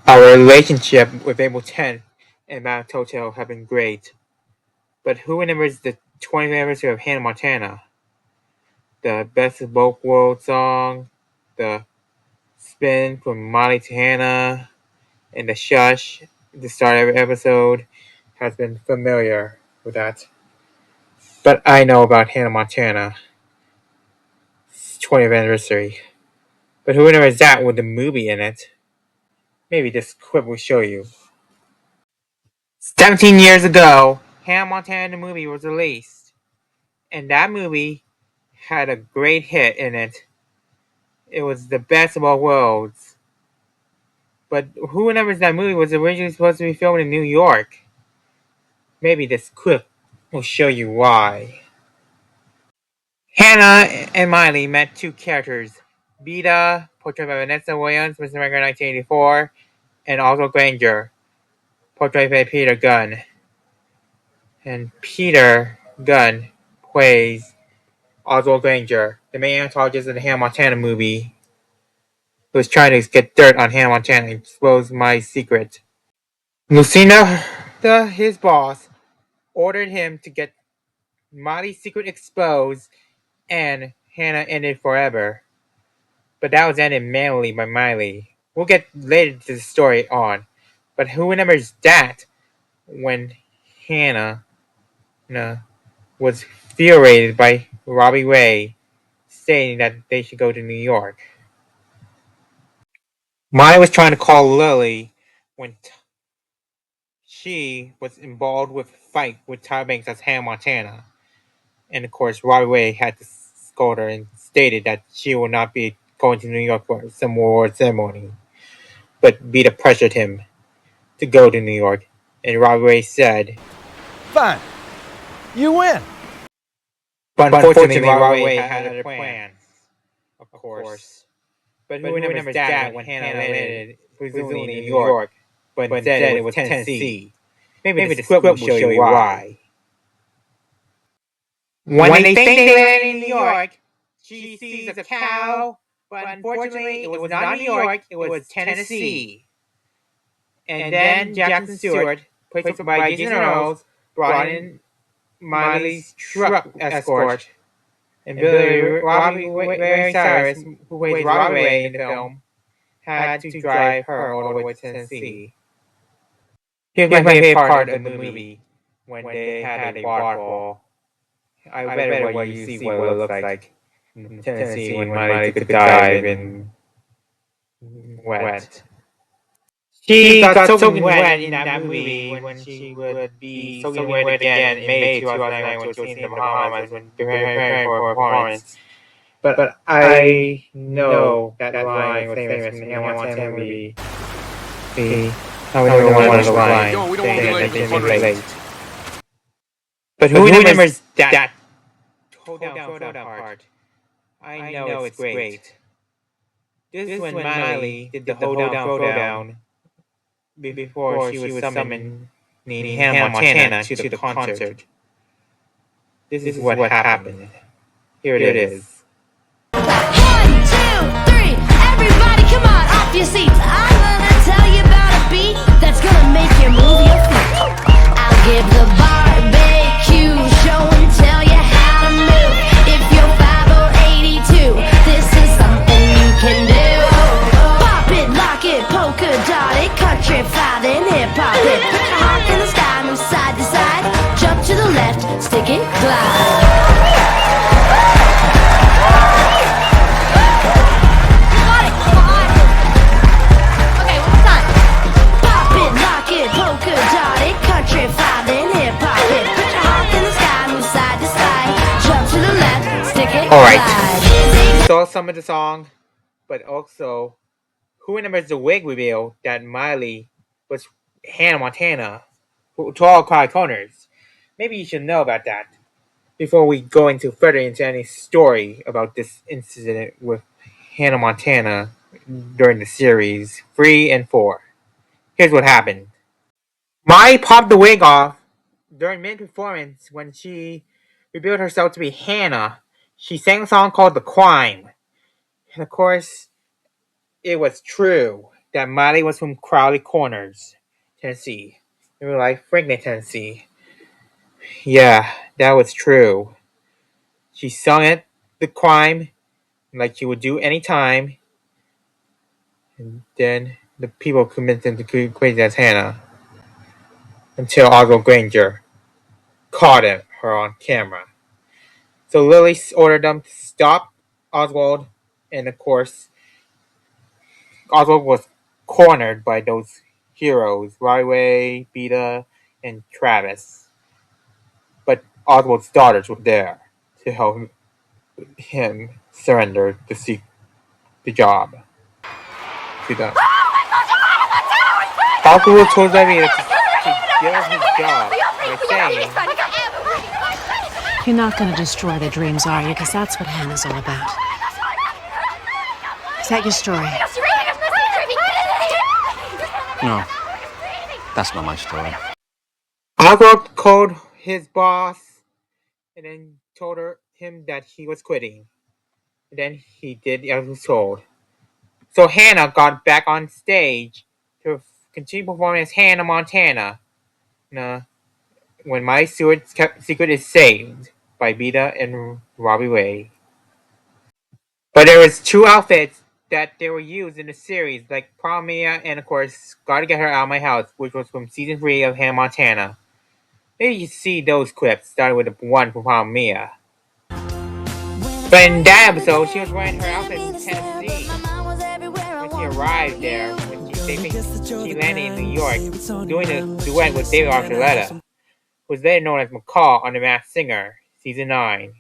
Our relationship with April 10th and Mount Telltale have been great. But who remembers the 20th anniversary of Hannah Montana? The Best of Both Worlds song, the spin from Molly to Hannah, and the shush at the start of every episode has been familiar with that. But I know about Hannah Montana's 20th anniversary. But who remembers that with the movie in it? Maybe this clip will show you. 17 years ago, Hannah Montana the movie was released. And that movie had a great hit in it. It was the best of all worlds. But who remembers that movie was originally supposed to be filmed in New York? Maybe this clip will show you why. Hannah and Miley met two characters. Beta, portrayed by Vanessa Williams, Miss America 1984, and Oswald Granger, portrayed by Peter Gunn. And Peter Gunn plays Oswald Granger, the main antagonist of the Hannah Montana movie, who was trying to get dirt on Hannah Montana and expose my secret. Lucinda, his boss, ordered him to get Molly's secret exposed, and Hannah ended forever. But that was ended manually by Miley. We'll get later to the story on. But who remembers that when Hannah was furiated by Robbie Ray stating that they should go to New York? Miley was trying to call Lily when she was involved with a fight with Tyra Banks as Hannah Montana. And of course, Robbie Ray had to scold her and stated that she will not be going to New York for some award ceremony. But Vita pressured him to go to New York, and Robbie Ray said, "Fine, you win." But unfortunately, Robbie Ray had other plans, of course. But who remembers that when Hannah landed, presumably in New York, but instead it was Tennessee? Maybe the script will show you why. When they think they land in New York, she sees a cow, but unfortunately it was not New York, it was Tennessee. And then Jackson Stewart, played by Jason Earls, brought in Miley's truck escort. And Robbie Cyrus, who plays Robbie Ray in the film, had to drive her all the way to Tennessee. Here's my favorite part of the movie, when they had a waterfall. I bet what you see what it looks like in Tennessee when Miley took a dive in wet. She got soaking wet in that movie when she would be soaking wet again in May 2009 when she was in the Bahamas when preparing for a performance. But I know that line was famous from the Hannah Montana movie. I would never want to line saying that they made late. But who remembers that hold down part? I know it's great. This is when Miley did the hold down before she was summoned Hannah Montana to the concert. This is what happened. Here it is. 1, 2, 3, everybody come on off your seats. I'm gonna tell you about a beat that's gonna make you move your feet. I'll give the barbecue show and tell you how to move. If you're 5 or 82, this is something you can do. Pop it, lock it, polka dot it, country, fire, then hip hop it. Put your heart in the sky, move side to side, jump to the left, stick it, glide. Alright, saw some of the song, but also, who remembers the wig reveal that Miley was Hannah Montana to all crowd corners? Maybe you should know about that before we go further into any story about this incident with Hannah Montana during the series 3 and 4. Here's what happened. Miley popped the wig off during mid-performance when she revealed herself to be Hannah. She sang a song called The Crime. And of course, it was true that Miley was from Crowley Corners, Tennessee. They were like Franklin, Tennessee. Yeah, that was true. She sung at the crime like she would do any time, and then the people convinced them to go crazy as Hannah until Oswald Granger caught her on camera. So Lily ordered them to stop Oswald, and of course, Oswald was cornered by those heroes, Riley, Beta, and Travis. But Oswald's daughters were there to help him surrender the job to them. Oswald told Beta to give up his job by saying, You're not going to destroy their dreams, are you? Because that's what Hannah's all about. Is that your story? No, that's not my story. Oswald called his boss and then told him that he was quitting. And then he did as he was told. So Hannah got back on stage to continue performing as Hannah Montana. When My Secret is Saved by Beta and Robbie Ray. But there was 2 outfits that they were used in the series, like Prom Mia and of course Gotta Get Her Out of My House, which was from season 3 of Hannah Montana. Maybe you see those clips, starting with the one from Prom Mia. But in that episode, she was wearing her outfit from Tennessee. When she arrived there, they think she landed in New York, doing a duet with David Archuleta, who was later known as McCall on The Masked Singer, season 9,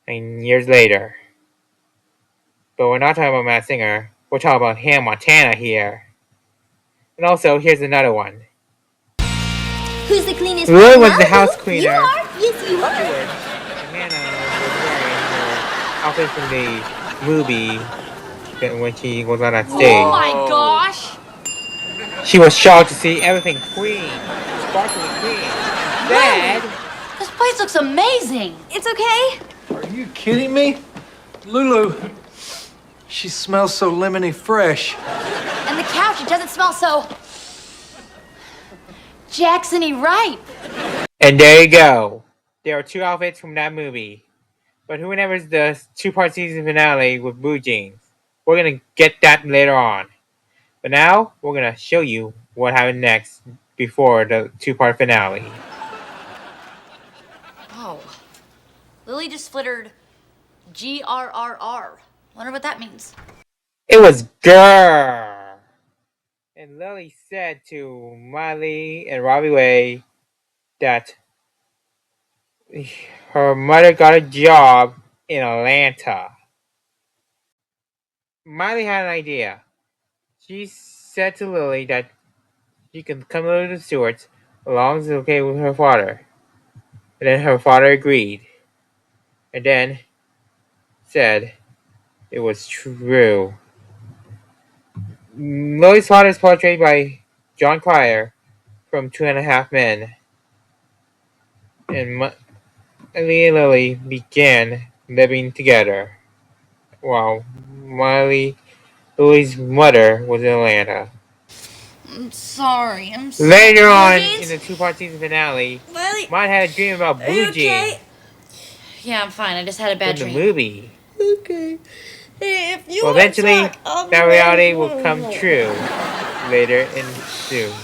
and years later. But we're not talking about Masked Singer, we're talking about Hannah Montana here. And also, here's another one. Who's the cleanest? Lily was the house cleaner. You are? Yes, you are. And Hannah was wearing her outfit from the movie when she was on that stage. Oh my gosh! She was shocked to see everything clean, sparkling clean. Dad! This place looks amazing. It's okay. Are you kidding me? Lulu, she smells so lemony fresh. And the couch, it doesn't smell so Jackson-y ripe. And there you go. There are 2 outfits from that movie. But who remembers the 2-part season finale with blue jeans? We're gonna get that later on. But now, we're gonna show you what happened next before the 2-part finale. Oh. Lily just flittered GRRR. Wonder what that means. It was grrr. And Lily said to Miley and Robbie Way that her mother got a job in Atlanta. Miley had an idea. She said to Lily that she could come over to the Stewarts as long as it's okay with her father. And then her father agreed. And then said it was true. Lily's father is portrayed by John Cryer from 2.5 Men. And Miley and Lily began living together while Lily's mother was in Atlanta. I'm sorry. Later on in the 2-part season finale, Lily. Mine had a dream about blue jeans Yeah, I'm fine. I just had a bad from the dream. movie. Okay. Hey, if you Well, want eventually, to talk, I'll be that reality ready. will come true later and soon.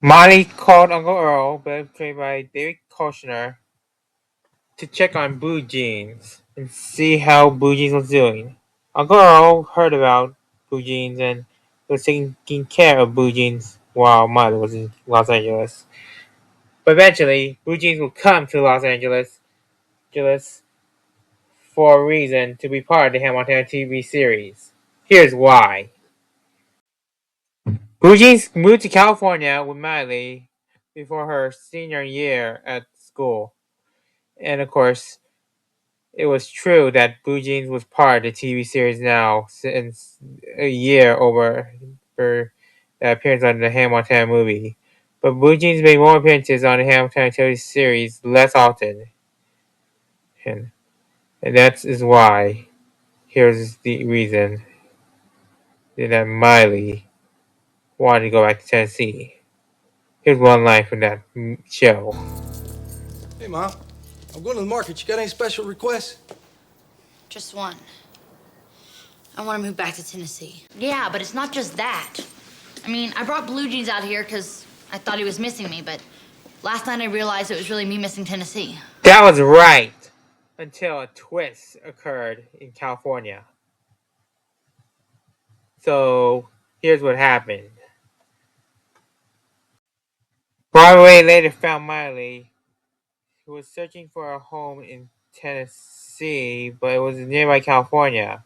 Molly called Uncle Earl, played by David Koshner, to check on Blue Jeans and see how Blue Jeans was doing. Uncle Earl heard about Blue Jeans and was taking care of Blue Jeans while Molly was in Los Angeles. But eventually, Blue Jeans will come to Los Angeles for a reason to be part of the Hannah Montana TV series. Here's why. Blue Jeans moved to California with Miley before her senior year at school. And of course, it was true that Blue Jeans was part of the TV series now since a year over her appearance on the Hannah Montana movie. But Blue Jeans made more appearances on the Hannah Montana TV series less often. And that is why. Here's the reason. that Miley wanted to go back to Tennessee. Here's one line from that show. Hey, Mom. I'm going to the market. You got any special requests? Just one. I want to move back to Tennessee. Yeah, but it's not just that. I mean, I brought Blue Jeans out here because I thought he was missing me, but last night I realized it was really me missing Tennessee. That was right, until a twist occurred in California. So, here's what happened. Broadway later found Miley, who was searching for a home in Tennessee, but it was in nearby California.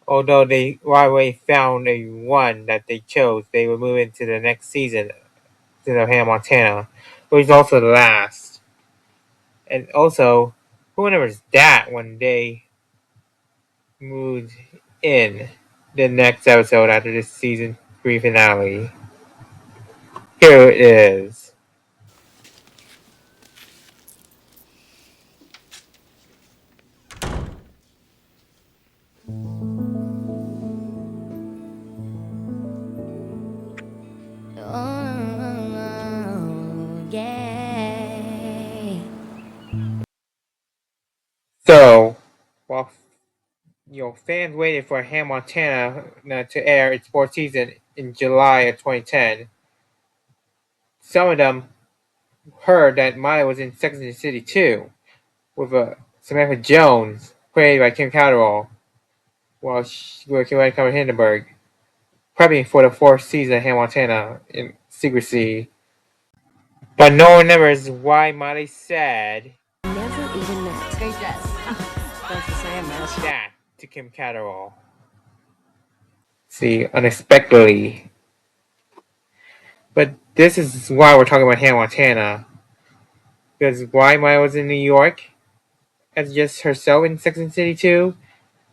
Although Broadway found a one that they chose, they would move into the next season to Hannah Montana, which was also the last. And also, who remembers that when they moved in the next episode after this season 3 finale? Here it is. Oh, yeah. So, while fans waited for Hannah Montana to air its fourth season in July of 2010, some of them heard that Miley was in Sex and the City 2 with Samantha Jones, played by Kim Cattrall, while she was working with Hindenburg, prepping for the fourth season of Hannah Montana in secrecy. But no one remembers why Miley said Never even met. Great dress. Thanks for saying that. that to Kim Cattrall. See, unexpectedly. But this is why we're talking about Hannah Montana. Because why Miley was in New York as just herself in Sex and the City 2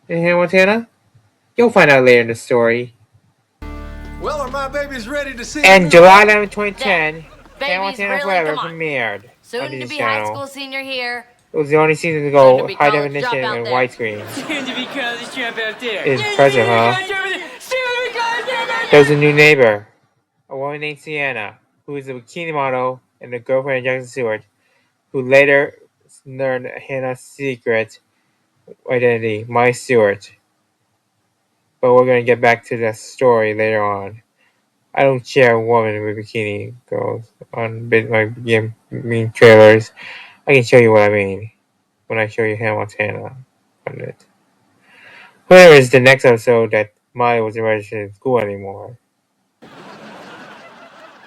in Hannah Montana? You'll find out later in the story. Well, are my babies ready to see And you? July 11, 2010, Hannah Babies, Montana really? Forever Come on. premiered on Soon to this be high channel. school senior here. It was the only season to Soon go to be high college definition dropout and there. widescreen. Soon to be college dropout there. It's impressive, huh? There's a new neighbor, a woman named Sienna, who is a bikini model and the girlfriend of Jackson Stewart, who later learned Hannah's secret identity, My Stewart. But we're going to get back to that story later on. I don't share a woman with bikini girls on my mean trailers. I can show you what I mean when I show you Hannah Montana on it. Where is the next episode that Molly wasn't registered in school anymore?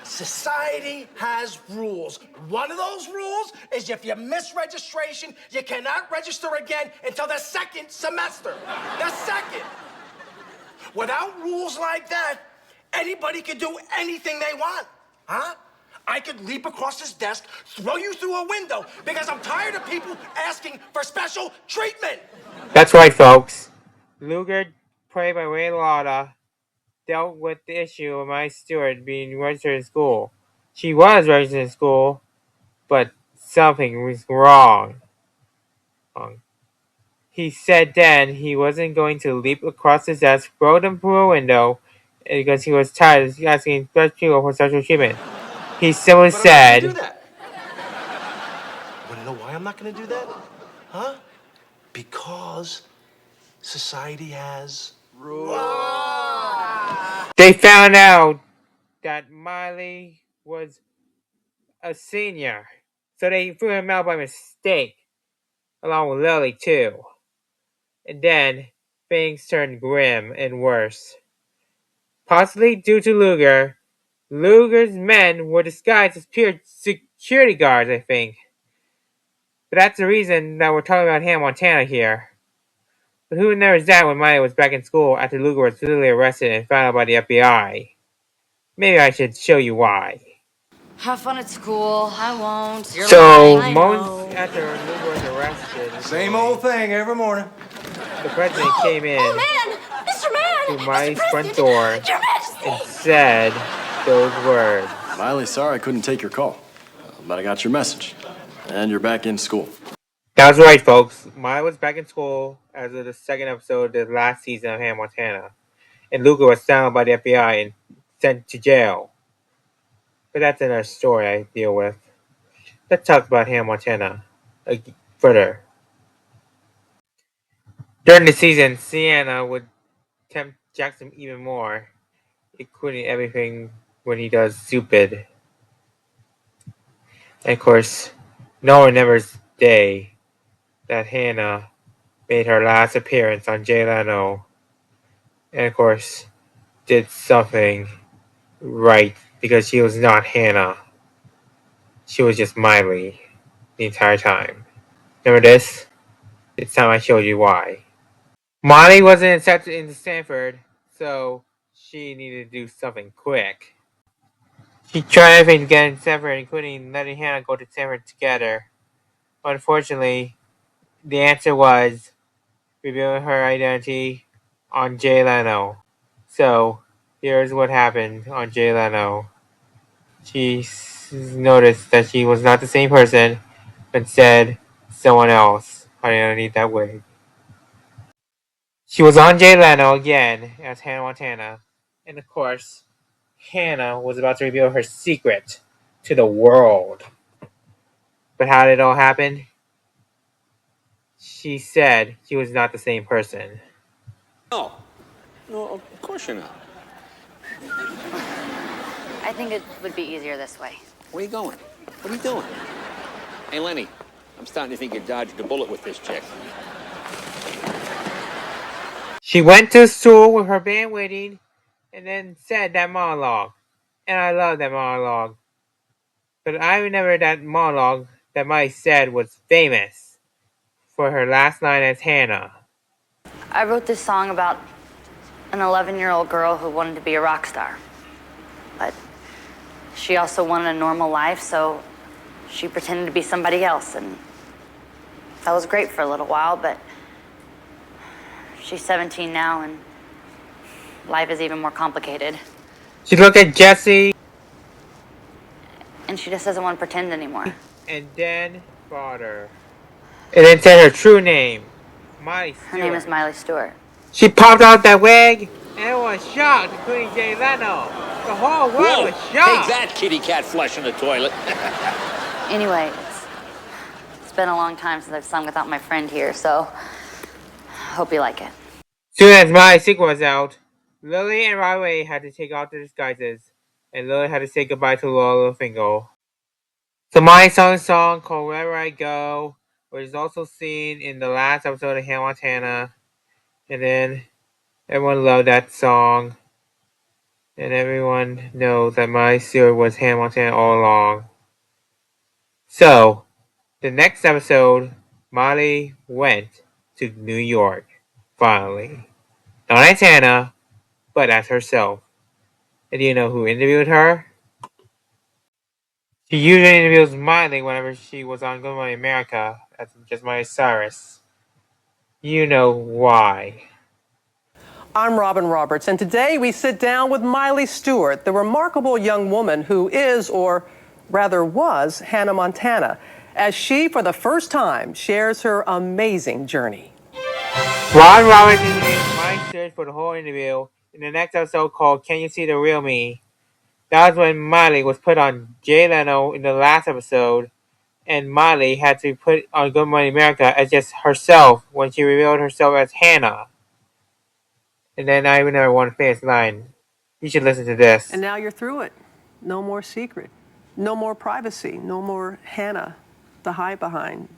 Society has rules. One of those rules is if you miss registration, you cannot register again until the second semester. The second. Without rules like that, anybody can do anything they want. Huh? I could leap across this desk, throw you through a window, because I'm tired of people asking for special treatment. That's right, folks. Luger, played by Ray Liotta, dealt with the issue of My Stewart being registered in school. She was registered in school, but something was wrong. He said then he wasn't going to leap across his desk, throw them through a window, because he was tired of asking people for special treatment. He simply said, I'm not gonna do that. You wanna know why I'm not gonna do that? Huh? Because society has rules. they found out that Miley was a senior, so they threw him out by mistake, along with Lily too. And then things turned grim and worse. Possibly due to Luger. Luger's men were disguised as pure security guards, I think. But that's the reason that we're talking about Hannah Montana here. But who knows that when Miley was back in school after Luger was brutally arrested and found out by the FBI? Maybe I should show you why. Have fun at school. I won't. You're So, lying. I moments know. after Luger was arrested, Same old thing every morning. the president came in Oh, man! Mr. Man! to Miley's Mr. front President! door Your Majesty! and said those words. Miley, sorry I couldn't take your call. But I got your message. And you're back in school. That's right, folks. Miley was back in school as of the second episode of the last season of Hannah Montana. and Luca was found by the FBI and sent to jail. But that's another story I deal with. Let's talk about Hannah Montana further. During the season, Sienna would tempt Jackson even more, including everything when he does stupid. And of course, no one remembers the day that Hannah made her last appearance on Jay Leno, and of course, did something right because she was not Hannah. She was just Miley the entire time. Remember this? This time I showed you why. Miley wasn't accepted into Stanford, so she needed to do something quick. She tried everything to get into Stanford, including letting Hannah go to Stanford together. But unfortunately, the answer was revealing her identity on Jay Leno. So, here's what happened on Jay Leno. She noticed that she was not the same person, but instead someone else underneath that wig. She was on Jay Leno again as Hannah Montana, and of course, Hannah was about to reveal her secret to the world. But how did it all happen? She said she was not the same person. No, of course you're not. I think it would be easier this way. Where are you going? What are you doing? Hey, Lenny, I'm starting to think you dodged a bullet with this chick. She went to school with her band waiting and then said that monologue. And I love that monologue. But I remember that monologue that Miley said was famous for her last line as Hannah. I wrote this song about an 11-year-old girl who wanted to be a rock star. But she also wanted a normal life, so she pretended to be somebody else. And that was great for a little while, but she's 17 now, and life is even more complicated. She looked at Jesse And she just doesn't want to pretend anymore. and then bought her. And then said her true name, Miley Stewart. Her name is Miley Stewart. She popped out that wig, and everyone was shocked, including Jay Leno. The whole world was shocked. Take that, kitty cat flush in the toilet. Anyway, it's been a long time since I've sung without my friend here, so I hope you like it. Soon as Miley's secret was out, Lily and Riley had to take off their disguises, and Lily had to say goodbye to Lola Fingal. So Miley sung a song called Wherever I Go, which is also seen in the last episode of Hannah Montana. And then everyone loved that song. And everyone knows that Miley Stewart was Hannah Montana all along. So, the next episode, Miley went to New York, finally. Not as Hannah, but as herself. And do you know who interviewed her? She usually interviews Miley whenever she was on Good Morning America. That's just Miley Cyrus. You know why. I'm Robin Roberts, and today we sit down with Miley Stewart, the remarkable young woman who is, or rather was, Hannah Montana, as she, for the first time, shares her amazing journey. Ron Roberts interviewed Miley Stewart for the whole interview in the next episode called Can You See the Real Me? That was when Miley was put on Jay Leno in the last episode, and Miley had to be put on Good Morning America as just herself when she revealed herself as Hannah. And then I remember one famous line. You should listen to this. And now you're through it. No more secret. No more privacy. No more Hannah to hide behind.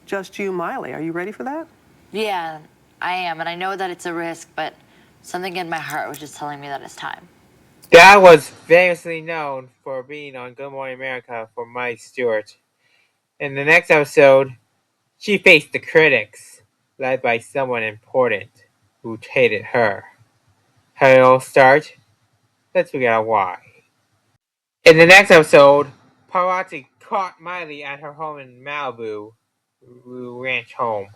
Just you, Miley. Are you ready for that? Yeah, I am, and I know that it's a risk, but something in my heart was just telling me that it's time. That was famously known for being on Good Morning America for Miley Stewart. In the next episode, she faced the critics, led by someone important who hated her. How did it all start? Let's figure out why. In the next episode, paparazzi caught Miley at her home in Malibu Ranch home.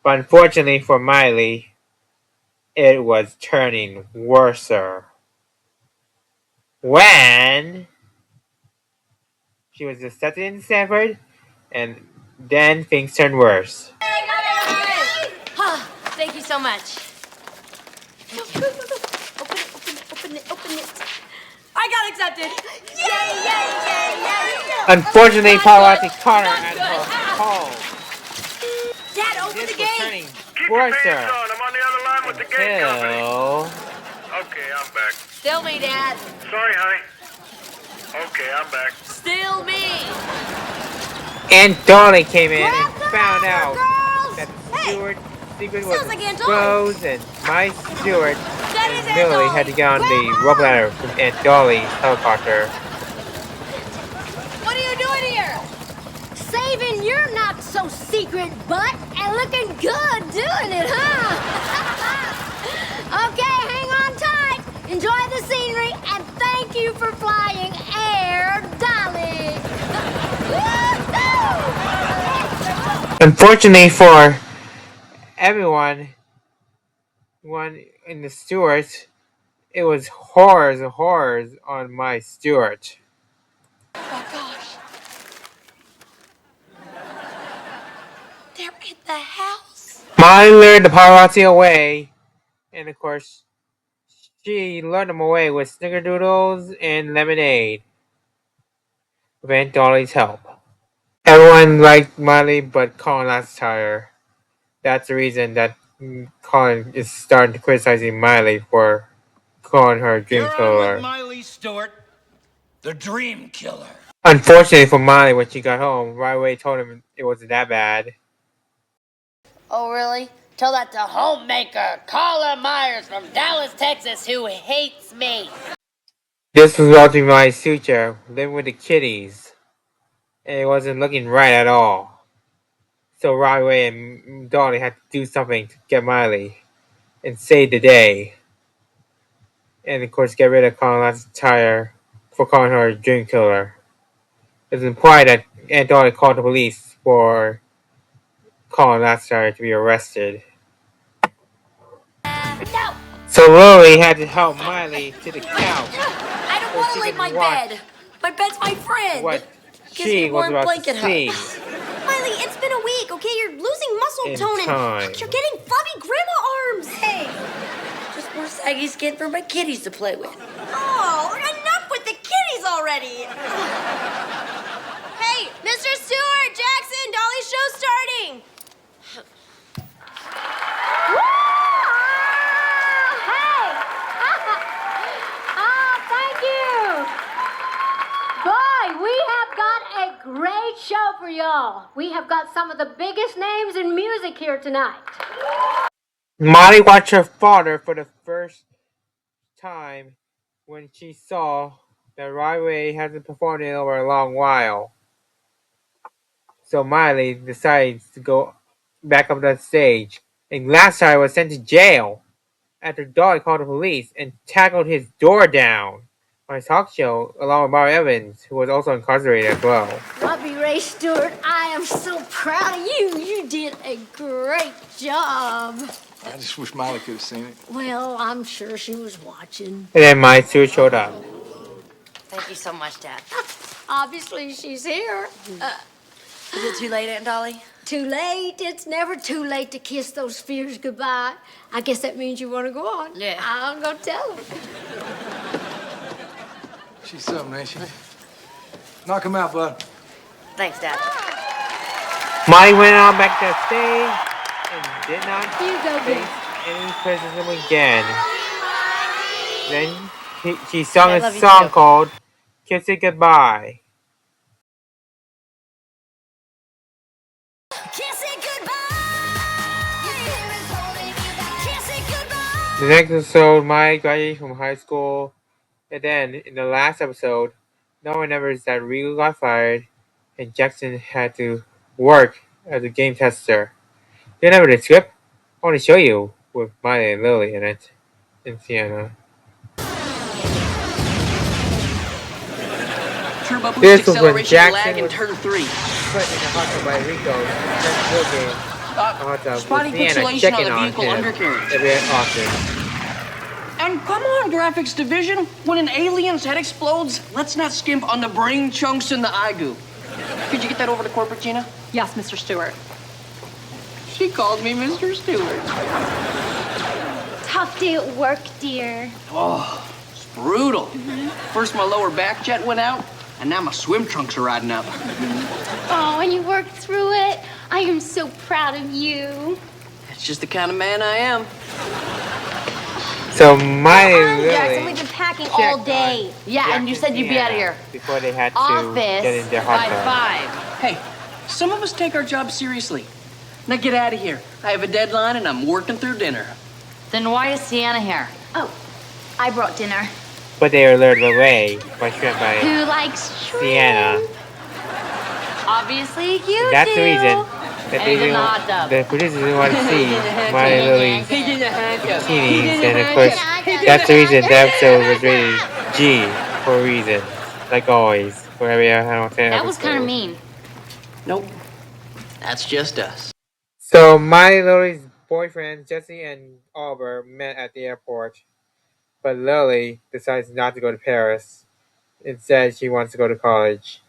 But unfortunately for Miley, it was turning worser. When she was accepted in Stanford, and then things turned worse. Thank you so much. Open it. I got accepted. Yay. Unfortunately, paparazzi caught her at her home. Dad, open This the was gate. turning Keep your worse pants on. I'm on the other line with the gate company. Okay, I'm back. Still me, Dad. Sorry, honey. Okay, I'm back. Still me. Aunt Dolly came in and found out Girls. that Hey, Stewart's secret was sounds like Aunt Dolly. exposed, and my Stewart that is and Aunt Lily Dolly. had to get on the rope ladder from Aunt Dolly's helicopter. What are you doing here? Saving your not so secret butt and looking good doing it, huh? Okay, hang on tight. Enjoy the scenery and thank you for flying Air Dolly. Unfortunately for everyone, one in the Stewarts, it was horrors and horrors on my Stewart. Oh my gosh. They're in the house. Molly lured the paparazzi away, and of course, she lured them away with snickerdoodles and lemonade, with Aunt Dolly's help. Everyone liked Molly but Colin last tire. That's the reason that Colin is starting to criticizing Miley for calling her dream You're on killer. with Miley Stewart, the dream killer. Unfortunately for Molly, when she got home, right away told him it wasn't that bad. Oh, really? Tell that to homemaker Carla Myers from Dallas, Texas, who hates me. This was resulting in Miley's future, living with the kiddies, and it wasn't looking right at all. So right away, and Dolly had to do something to get Miley and save the day. And of course, get rid of Colin Tire for calling her a dream killer. It's implied that Aunt Dolly called the police for Colin Tire to be arrested. No. So Lily had to help Miley to the couch. I don't want to leave my bed. My bed's my friend. What Gives me she a was warm about blanket to see. Miley, it's been a week, okay? You're losing muscle In tone time. and you're getting flabby grandma arms. Hey, just more saggy skin for my kitties to play with. Oh, enough with the kitties already. Hey, Mr. Stewart, Jackson, Dolly's show's starting. Thank you. Boy, we have got a great show for y'all. We have got some of the biggest names in music here tonight. Molly watched her father for the first time when she saw that Riley hasn't performed in over a long while. So Miley decides to go back up that stage. And last time was sent to jail after Dolly called the police and tackled his door down on his talk show along with Barry Evans, who was also incarcerated as well. Robbie Ray Stewart, I am so proud of you. You did a great job. I just wish Molly could have seen it. Well, I'm sure she was watching. And then my Stewart showed up. Thank you so much, Dad. Obviously, she's here. Is it too late, Aunt Dolly? Too late. It's never too late to kiss those fears goodbye. I guess that means you want to go on. Yeah. I'll go tell them. She's something, ain't she? Knock him out, bud. Thanks, Dad. Molly went on back to the stage and did not You go face get any criticism again. Then she sung I a love you song too. called Kiss It Goodbye. Kiss it goodbye. Kiss it goodbye. The next episode, Molly graduated from high school. And then, in the last episode, no one remembers that Regal got fired and Jackson had to work as a game tester. You remember the script? I want to show you with Miley and Lily in it, in Sienna. Turbo boost This was when acceleration lag Jackson in was turn 3. put in the hot tub by Rico. That's real game. Hot tub spotty with Sienna pixelation checking on the on vehicle him undercarriage. every often. And come on, graphics division. When an alien's head explodes, let's not skimp on the brain chunks in the eye goo. Could you get that over to corporate, Gina? Yes, Mr. Stewart. She calls me Mr. Stewart. tough day at work, dear? Oh, it's brutal. First my lower back jet went out, and now my swim trunks are riding up. Oh, and you worked through it. I am so proud of you. That's just the kind of man I am. So Miley really Jackson, we've been packing all day. Yeah, and you said you'd be out of here. before they had to Office get in their hot by tub. 5. Hey, some of us take our job seriously. Now get out of here. I have a deadline, and I'm working through dinner. Then why is Sienna here? Oh, I brought dinner. But they were lured away by shrimp by Who likes shrimp? Sienna. Obviously, you That's do. the reason that And they he's in the hot didn't, tub. the producers didn't want to see Miley Lily's in the hot tub. bikinis, and of course, that's the reason the episode was rated G for a reason. Like always, for every episode. That was kind of mean. Nope. That's just us. So Miley Lily's boyfriends, Jesse and Oliver, met at the airport, but Lily decides not to go to Paris. Instead, she wants to go to college.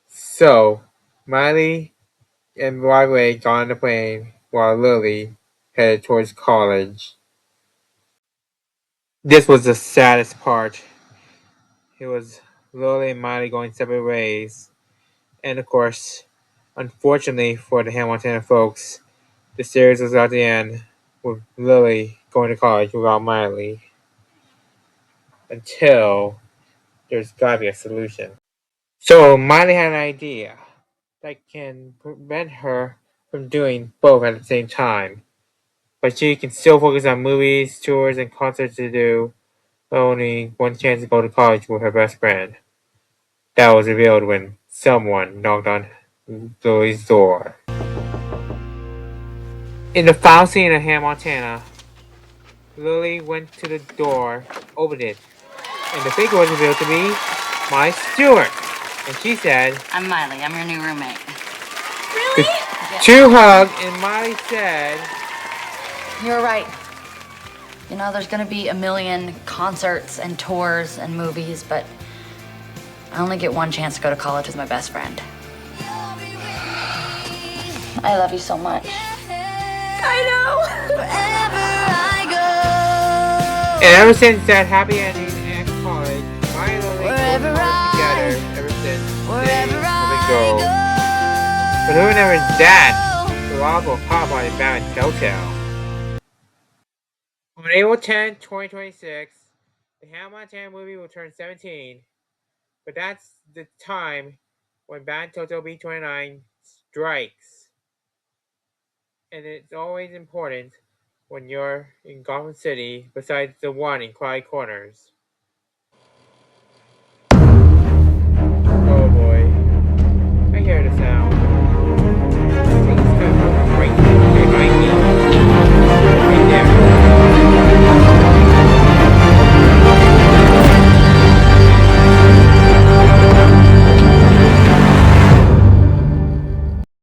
So, Miley and Broadway got on the plane while Lily headed towards college. This was the saddest part. It was Lily and Miley going separate ways. And of course, unfortunately for the Hannah Montana folks, the series was at the end with Lily going to college without Miley. Until there's gotta be a solution. So Miley had an idea that can prevent her from doing both at the same time. But she can still focus on movies, tours, and concerts to do, but only one chance to go to college with her best friend. That was revealed when someone knocked on Lily's door. In the final scene of Hannah Montana, Lily went to the door, opened it, and the figure was revealed to be Miley Stewart. And she said, I'm Miley. I'm your new roommate. The two hugged, and Miley said, You're right. You know, there's gonna be a million concerts and tours and movies, but I only get one chance to go to college with my best friend. I love you so much. I know. And ever since that happy ending at college, Miley and Lily go to college together ever since they go. But who remembers that? The log will pop on and found Telltale. On April 10, 2026, the Hannah Montana movie will turn 17. But that's the time when band Telltale V29 strikes. And it's always important when you're in Gotham City, besides the one in Clyde Corners.